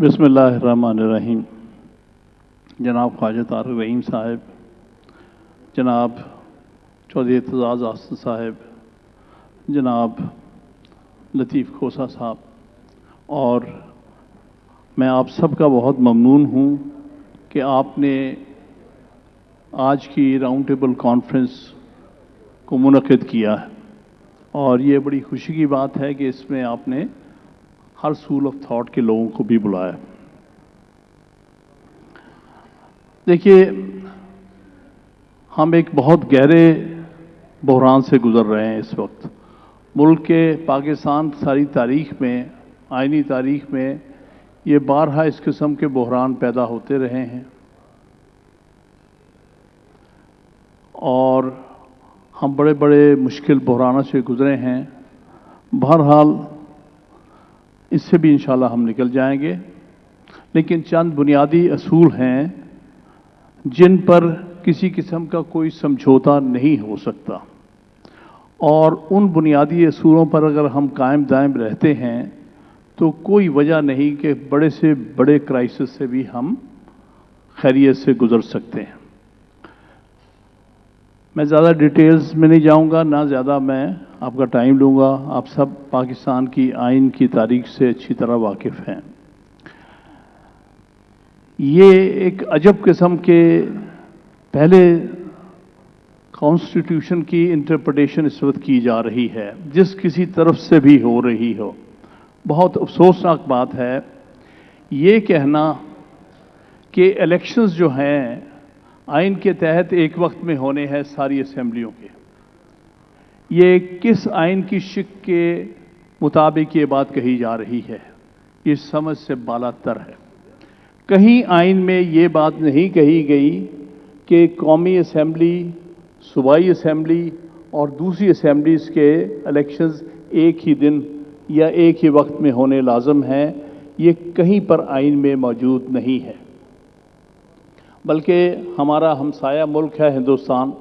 बिस्मिल्लाहिर्रहमानिर्रहीम। जनाब ख्वाजा तारिक रहीम साहब, जनाब चौधरी एतजाज़ आसिफ साहब, जनाब लतीफ़ खोसा साहब, और मैं आप सब का बहुत ममनून हूँ कि आपने आज की राउंड टेबल कॉन्फ्रेंस को मुनक़िद किया है। और ये बड़ी खुशी की बात है कि इसमें आपने हर स्कूल ऑफ थॉट के लोगों को भी बुलाया। देखिए, हम एक बहुत गहरे बहरान से गुजर रहे हैं इस वक्त। मुल्क के पाकिस्तान सारी तारीख में, आइनी तारीख में, ये बारहा इस किस्म के बहरान पैदा होते रहे हैं और हम बड़े बड़े मुश्किल बहरानों से गुजरे हैं। बहरहाल इससे भी इंशाल्लाह हम निकल जाएंगे, लेकिन चंद बुनियादी असूल हैं जिन पर किसी किस्म का कोई समझौता नहीं हो सकता, और उन बुनियादी असूलों पर अगर हम कायम दायम रहते हैं तो कोई वजह नहीं कि बड़े से बड़े क्राइसिस से भी हम खैरियत से गुजर सकते हैं। मैं ज़्यादा डिटेल्स में नहीं जाऊंगा, ना ज़्यादा मैं आपका टाइम लूँगा। आप सब पाकिस्तान की आइन की तारीख से अच्छी तरह वाकिफ़ हैं। ये एक अजब किस्म के पहले कॉन्स्टिट्यूशन की इंटरप्रिटेशन इस वक्त की जा रही है, जिस किसी तरफ से भी हो रही हो। बहुत अफसोसनाक बात है ये कहना कि इलेक्शंस जो हैं आइन के तहत एक वक्त में होने हैं सारी असेंबलियों के। ये किस आइन की शिक के मुताबिक ये बात कही जा रही है, ये समझ से बालातर है। कहीं आइन में ये बात नहीं कही गई कि कौमी असेंबली, सूबाई असेंबली और दूसरी असेंबलीज़ के इलेक्शंस एक ही दिन या एक ही वक्त में होने लाजम हैं। ये कहीं पर आइन में मौजूद नहीं है। बल्कि हमारा हमसाया मुल्क है हिंदुस्तान,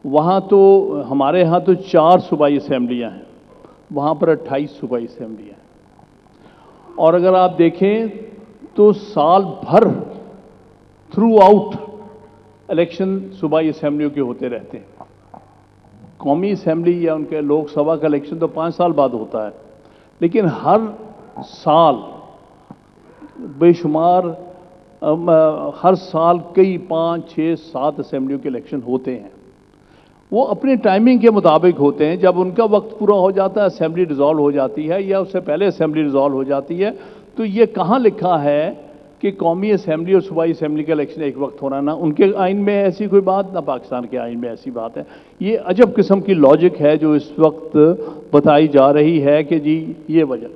वहाँ तो हमारे यहाँ तो 4 सूबाई असेंबलियाँ हैं, वहाँ पर 28 सूबाई असेंबलियाँ हैं। और अगर आप देखें तो साल भर थ्रू आउट इलेक्शन सूबाई असेंबलियों के होते रहते हैं। कौमी असेंबली या उनके लोकसभा का इलेक्शन तो 5 साल बाद होता है, लेकिन हर साल बेशुमार हर साल कई 5, 6, 7 असेंबलियों के इलेक्शन होते हैं। वो अपने टाइमिंग के मुताबिक होते हैं। जब उनका वक्त पूरा हो जाता है, असेंबली डिसॉल्व हो जाती है या उससे पहले असेंबली डिसॉल्व हो जाती है, तो ये कहाँ लिखा है कि कौमी असेंबली और सूबाई असेंबली का इलेक्शन एक वक्त होना? ना उनके आइन में ऐसी कोई बात, ना पाकिस्तान के आइन में ऐसी बात है। ये अजब किस्म की लॉजिक है जो इस वक्त बताई जा रही है कि जी ये वजह,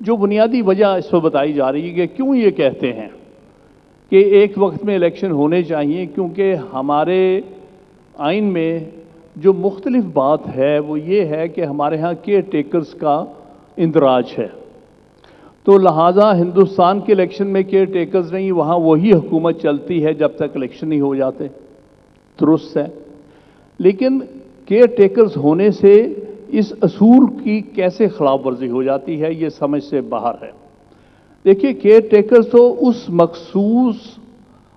जो बुनियादी वजह इस वक्त बताई जा रही है कि क्यों ये कहते हैं कि एक वक्त में इलेक्शन होने चाहिए, क्योंकि हमारे आइन में जो मुख्तलिफ बात है वो ये है कि हमारे यहाँ केयर टेकर्स का इंदराज है। तो लिहाजा हिंदुस्तान के इलेक्शन में केयर टेकर्स नहीं, वहाँ वही हुकूमत चलती है जब तक इलेक्शन नहीं हो जाते। दुरुस्त है, लेकिन केयर टेकर्स होने से इस असूल की कैसे खिलाफ वर्जी हो जाती है, ये समझ से बाहर है। देखिए, केयर टेकर्स तो उस मखसूस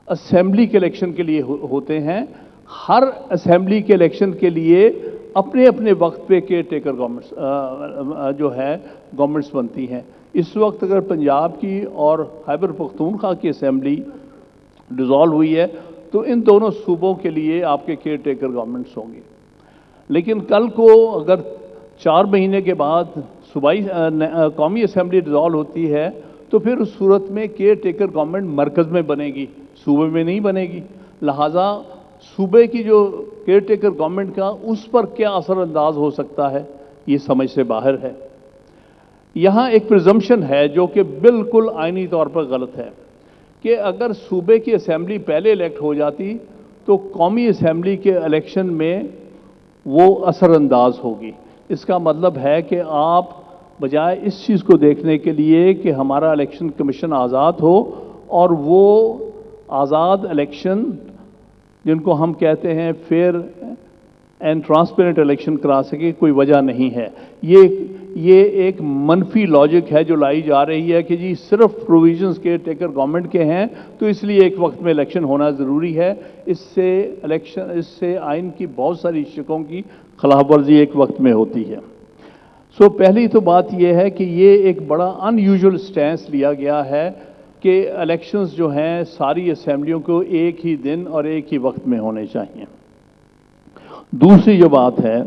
असेंबली के इलेक्शन के लिए होते हैं। हर असेंबली के इलेक्शन के लिए अपने अपने वक्त पे केयर टेकर गवर्नमेंट्स जो है गवर्नमेंट्स बनती हैं। इस वक्त अगर पंजाब की और खैबर पख्तूनख्वा की असेंबली डिसॉल्व हुई है तो इन दोनों सूबों के लिए आपके केयर टेकर गवर्नमेंट्स होंगे। लेकिन कल को अगर 4 महीने के बाद सूबाई कौमी असेंबली डिसॉल्व होती है तो फिर उस सूरत में केयर टेकर गवर्नमेंट मरकज़ में बनेगी, सूबे में नहीं बनेगी। लिहाजा सूबे की जो केयर टेकर गवर्नमेंट का उस पर क्या असर अंदाज हो सकता है, ये समझ से बाहर है। यहाँ एक प्रिजम्पशन है जो कि बिल्कुल आइनी तौर पर गलत है कि अगर सूबे की असेंबली पहले इलेक्ट हो जाती तो कौमी असेंबली के इलेक्शन में वो असरअंदाज होगी। इसका मतलब है कि आप बजाय इस चीज़ को देखने के लिए कि हमारा इलेक्शन कमीशन आज़ाद हो और वो आज़ाद इलेक्शन जिनको हम कहते हैं फेयर एंड ट्रांसपेरेंट इलेक्शन करा सके, कोई वजह नहीं है। یہ ایک منفی لاجک ہے جو لائی جا رہی ہے کہ جی صرف پروویژنز کے ٹیکر گورنمنٹ کے ہیں تو اس لیے ایک وقت میں الیکشن ہونا ضروری ہے. اس سے آئین کی بہت ساری شقوں کی خلاف ورزی ایک وقت میں ہوتی ہے. پہلی تو بات یہ ہے کہ یہ ایک بڑا ان یوزول سٹینس لیا گیا ہے کہ الیکشنز جو ہیں ساری اسمبلیوں کو ایک ہی دن اور ایک ہی وقت میں ہونے چاہیے. دوسری جو بات ہے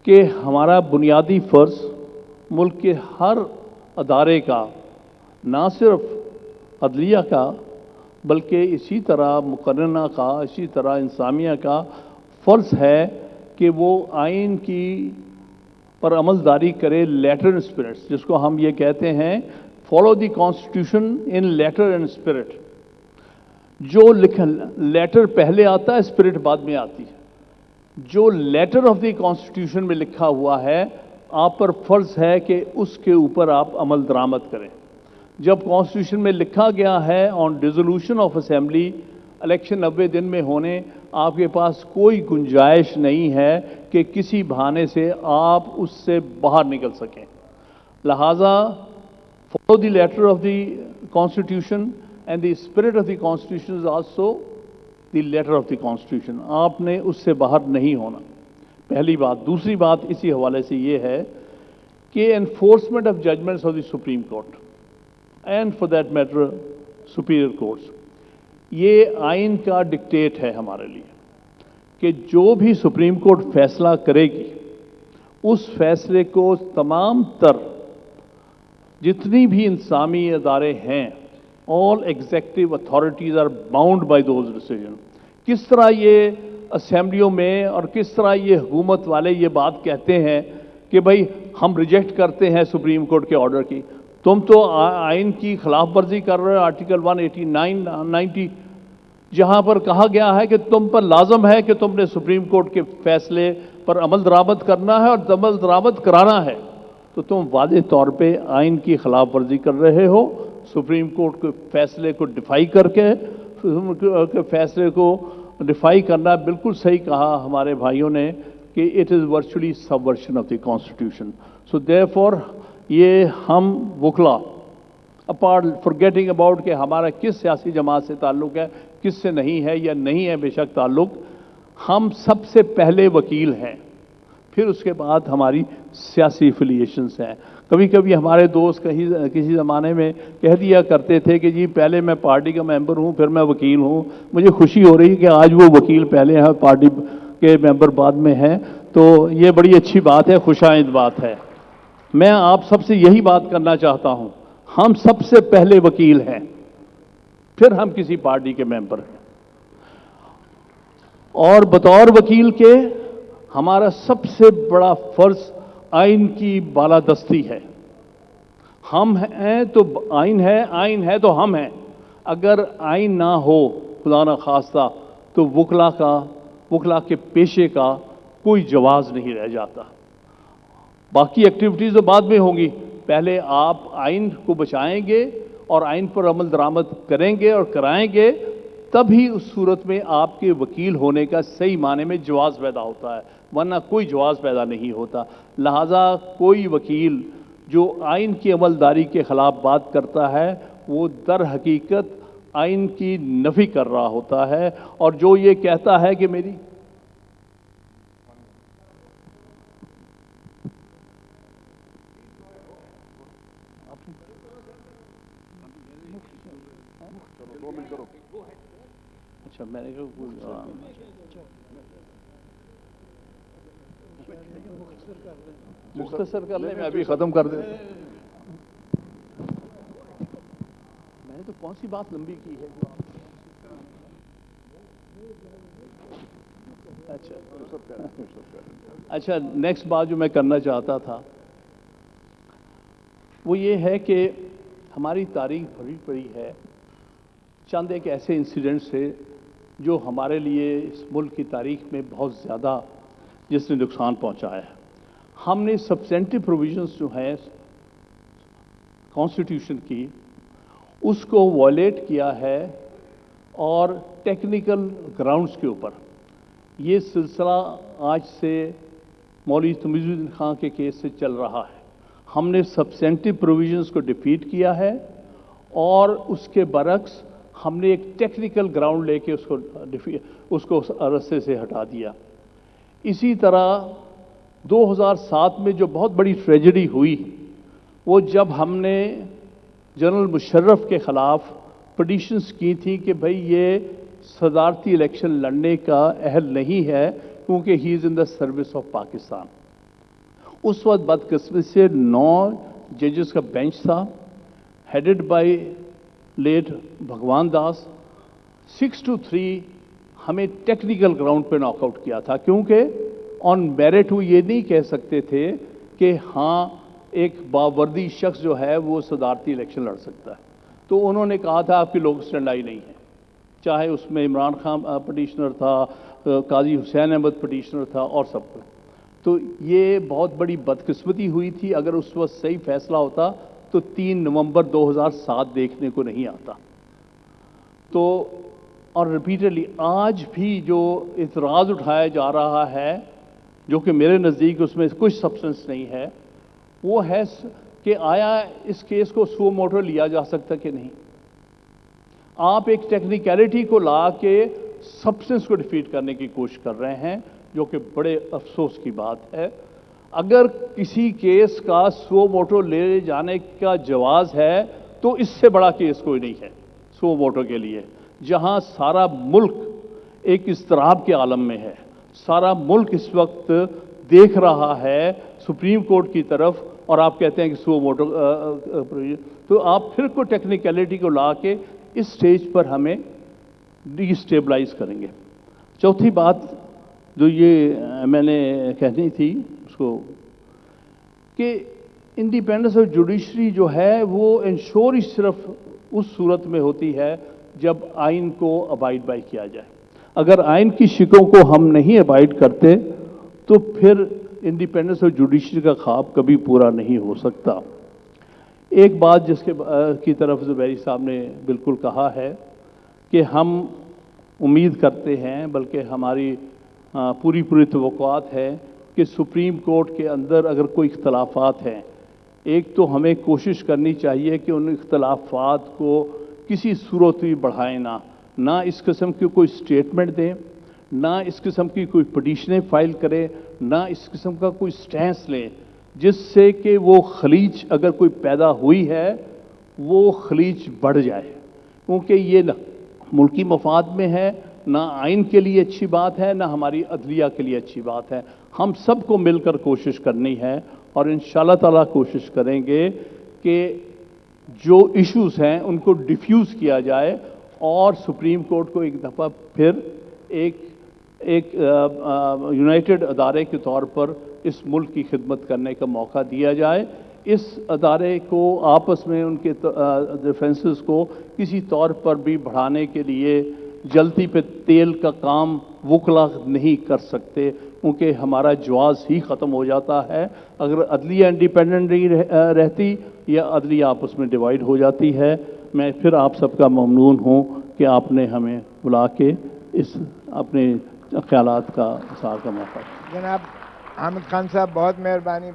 کہ ہمارا بنیادی فرض ملک کے ہر ادارے کا، نہ صرف عدلیہ کا بلکہ اسی طرح مقننہ کا، اسی طرح انتظامیہ کا فرض ہے کہ وہ آئین کی پر عمل داری کرے لیٹر اینڈ اسپرٹس، جس کو ہم یہ کہتے ہیں follow the constitution in letter and spirit. جو لیٹر پہلے آتا ہے، اسپرٹ بعد میں آتی ہے. جو لیٹر آف دی کانسٹیٹیوشن میں لکھا ہوا ہے آپ پر فرض ہے کہ اس کے اوپر آپ عمل درآمد کریں. جب کانسٹیٹیوشن میں لکھا گیا ہے آن ڈیزولوشن آف اسمبلی الیکشن 90 دن میں ہونے، آپ کے پاس کوئی گنجائش نہیں ہے کہ کسی بہانے سے آپ اس سے باہر نکل سکیں. لہذا follow the letter of the constitution and the spirit of the constitution is also the letter of the constitution. آپ نے اس سے باہر نہیں ہونا، پہلی بات. دوسری بات اسی حوالے سے یہ ہے کہ enforcement of judgments of the supreme court and for that matter superior courts, یہ آئین کا ڈکٹیٹ ہے ہمارے لیے کہ جو بھی سپریم کورٹ فیصلہ کرے گی اس فیصلے کو تمام تر جتنی بھی انتظامی ادارے ہیں، all executive authorities are bound by those decisions. کس طرح یہ اسمبلیوں میں اور کس طرح یہ حکومت والے یہ بات کہتے ہیں کہ بھائی ہم ریجیکٹ کرتے ہیں سپریم کورٹ کے آرڈر کی. تم تو آئین کی خلاف ورزی کر رہے ہو. آرٹیکل 189 90 جہاں پر کہا گیا ہے کہ تم پر لازم ہے کہ تم نے سپریم کورٹ کے فیصلے پر عمل درآمد کرنا ہے اور عمل درآمد کرانا ہے، تو تم واضح طور پہ آئین کی خلاف ورزی کر رہے ہو. سپریم کورٹ کے فیصلے کو ڈیفائی کر کے فیصلے کو ڈیفائی کرنا بالکل صحیح کہا ہمارے بھائیوں نے کہ it is virtually subversion of the constitution. So therefore یہ ہم وکلا اپارٹ فارگیٹنگ اباؤٹ کہ ہمارا کس سیاسی جماعت سے تعلق ہے، کس سے نہیں ہے یا نہیں ہے بے شک تعلق، ہم سب سے پہلے وکیل ہیں، پھر اس کے بعد ہماری سیاسی افیلیشنز ہیں. کبھی کبھی ہمارے دوست کسی زمانے میں کہہ دیا کرتے تھے کہ جی پہلے میں پارٹی کا ممبر ہوں پھر میں وکیل ہوں. مجھے خوشی ہو رہی کہ آج وہ وکیل پہلے ہیں، پارٹی کے ممبر بعد میں ہیں، تو یہ بڑی اچھی بات ہے، خوش آئند بات ہے. میں آپ سب سے یہی بات کرنا چاہتا ہوں، ہم سب سے پہلے وکیل ہیں، پھر ہم کسی پارٹی کے ممبر ہیں. اور بطور وکیل کے ہمارا سب سے بڑا فرض آئین کی بالادستی ہے. ہم ہیں تو آئین ہے، آئین ہے تو ہم ہیں. اگر آئین نہ ہو خدا نہ خواستہ تو وکلا کے پیشے کا کوئی جواز نہیں رہ جاتا. باقی ایکٹیویٹیز تو بعد میں ہوں گی، پہلے آپ آئین کو بچائیں گے اور آئین پر عمل درآمد کریں گے اور کرائیں گے، تبھی اس صورت میں آپ کے وکیل ہونے کا صحیح معنی میں جواز پیدا ہوتا ہے، ورنہ کوئی جواز پیدا نہیں ہوتا. لہٰذا کوئی وکیل جو آئین کی عملداری کے خلاف بات کرتا ہے وہ در حقیقت آئین کی نفی کر رہا ہوتا ہے. اور جو یہ کہتا ہے کہ میری اچھا میں نے مختصر کر لیں، میں ابھی ختم کر دیں. میں نے تو کون سی بات لمبی کی ہے؟ اچھا نیکسٹ بات جو میں کرنا چاہتا تھا وہ یہ ہے کہ ہماری تاریخ بھری پڑی ہے چند ایک ایسے انسیڈنٹ سے جو ہمارے لیے اس ملک کی تاریخ میں بہت زیادہ جس نے نقصان پہنچایا ہے. ہم نے سبسٹینٹو پروویژنس جو ہیں کانسٹیٹیوشن کی اس کو وائلیٹ کیا ہے اور ٹیکنیکل گراؤنڈز کے اوپر. یہ سلسلہ آج سے मौलवी तमीज़ुद्दीन खां के केस से चल रहा है। हमने सब्सटेंटिव प्रोविजंस को डिफीट किया है और उसके बरक्स हमने एक टेक्निकल ग्राउंड लेके उसको रास्ते से हटा दिया। इसी तरह 2007 में जो बहुत बड़ी ट्रेजेडी हुई, वो जब हमने जनरल मुशर्रफ के ख़िलाफ़ पिटीशंस की थी कि भाई ये सदारती इलेक्शन लड़ने का अहल नहीं है क्योंकि he is in the service of Pakistan. उस वक्त बदकिस्मती से 9 जजेस का बेंच था, हेडेड बाय लेट भगवान दास। 6-3 हमें टेक्निकल ग्राउंड पे नॉकआउट किया था, क्योंकि ऑन मेरिट वो ये नहीं कह सकते थे कि हाँ एक बावर्दी शख्स जो है वो सदारती इलेक्शन लड़ सकता है। तो उन्होंने कहा था आपकी लोग स्टैंडाई नहीं है, चाहे उसमें इमरान खान पटिशनर था, काजी हुसैन अहमद पटिशनर था और सब कुछ। तो ये बहुत बड़ी बदकिस्मती हुई थी। अगर उस वक्त सही फैसला होता तो 3 नवंबर 2007 देखने को नहीं आता। तो और रिपीटेडली आज भी जो इतराज़ उठाया जा रहा है, जो कि मेरे नज़दीक उसमें कुछ सब्सटेंस नहीं है, वो है कि आया इस केस को सुओ मोटो लिया जा सकता कि नहीं। आप एक टेक्निकलिटी को ला के सब्सटेंस को डिफीट करने की कोशिश कर रहे हैं, जो कि बड़े अफसोस की बात है। अगर किसी केस का सुओ मोटो ले जाने का जवाज़ है तो इससे बड़ा केस कोई नहीं है सुओ मोटो के लिए, जहां सारा मुल्क एक इज़्तिराब के आलम में है। सारा मुल्क इस वक्त देख रहा है सुप्रीम कोर्ट की तरफ, और आप कहते हैं कि सुओ मोटो तो आप फिर को टेक्निकलिटी को ला के इस स्टेज पर हमें डिस्टेबलाइज करेंगे। चौथी बात जो ये मैंने कहनी थी उसको, कि इंडिपेंडेंस ऑफ जुडिशरी जो है वो इंश्योर ही सिर्फ उस सूरत में होती है जब आइन को अबाइड बाई किया जाए। अगर आइन की शिकों को हम नहीं अबाइड करते तो फिर इंडिपेंडेंस ऑफ जुडिशरी का ख्वाब कभी पूरा नहीं हो सकता। एक बात जिसके की तरफ ज़ुबैरी साहब ने बिल्कुल कहा है कि हम उम्मीद करते हैं, बल्कि हमारी पूरी तवक्कुआत है कि सुप्रीम कोर्ट के अंदर अगर कोई इख्तलाफात हैं, एक तो हमें कोशिश करनी चाहिए कि उन इख्तलाफात को किसी सूरत में बढ़ाएं ना इस किस्म की कोई स्टेटमेंट दें, ना इस किस्म की कोई पिटीशनें फाइल करें, ना इस किस्म का कोई स्टैंस लें जिससे कि वो खलीज अगर कोई पैदा हुई है वो खलीज बढ़ जाए, क्योंकि ये ना मुल्की मफाद में है, ना आइन के लिए अच्छी बात है, ना हमारी अदलिया के लिए अच्छी बात है। हम सबको मिलकर कोशिश करनी है और इंशाअल्लाह ताला कोशिश करेंगे कि जो इश्यूज हैं उनको डिफ्यूज़ किया जाए और सुप्रीम कोर्ट को एक दफ़ा फिर एक यूनाइटेड अदारे के तौर पर इस मुल्क की खिदमत करने का मौका दिया जाए। इस अदारे को आपस में उनके डिफरेंसेस को किसी तौर पर भी बढ़ाने के लिए जलती पे तेल का काम वकला नहीं कर सकते, क्योंकि हमारा जवाज़ ही ख़त्म हो जाता है अगर अदलिया इंडिपेंडेंट नहीं रहती या अदलिया आपस में डिवाइड हो जाती है। मैं फिर आप सबका ममनून हूँ कि आपने हमें बुला के इस अपने ख्यालात का इज़हार का मौका। जनाब हामिद खान साहब, बहुत मेहरबानी।